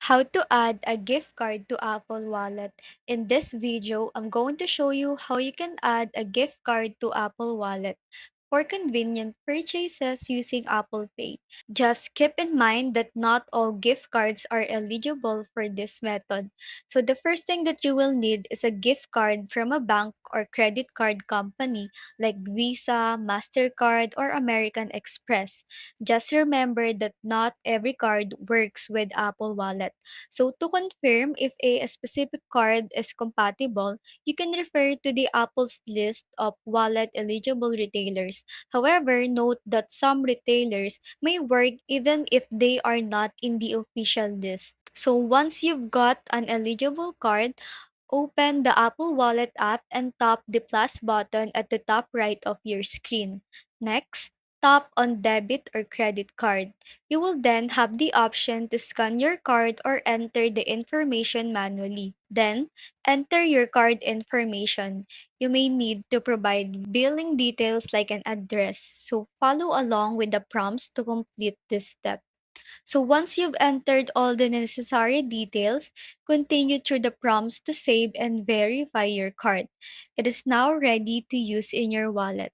How to add a gift card to Apple Wallet. In this video, I'm going to show you how you can add a gift card to Apple Wallet for convenient purchases using Apple Pay. Just keep in mind that not all gift cards are eligible for this method. So the first thing that you will need is a gift card from a bank or credit card company like Visa, Mastercard, or American Express. Just remember that not every card works with Apple Wallet. So to confirm if a specific card is compatible, you can refer to the Apple's list of wallet eligible retailers. However, note that some retailers may work even if they are not in the official list. So once you've got an eligible card, open the Apple Wallet app and tap the plus button at the top right of your screen. Next, tap on debit or credit card. You will then have the option to scan your card or enter the information manually. Then, enter your card information. You may need to provide billing details like an address, so follow along with the prompts to complete this step. So once you've entered all the necessary details, continue through the prompts to save and verify your card. It is now ready to use in your wallet.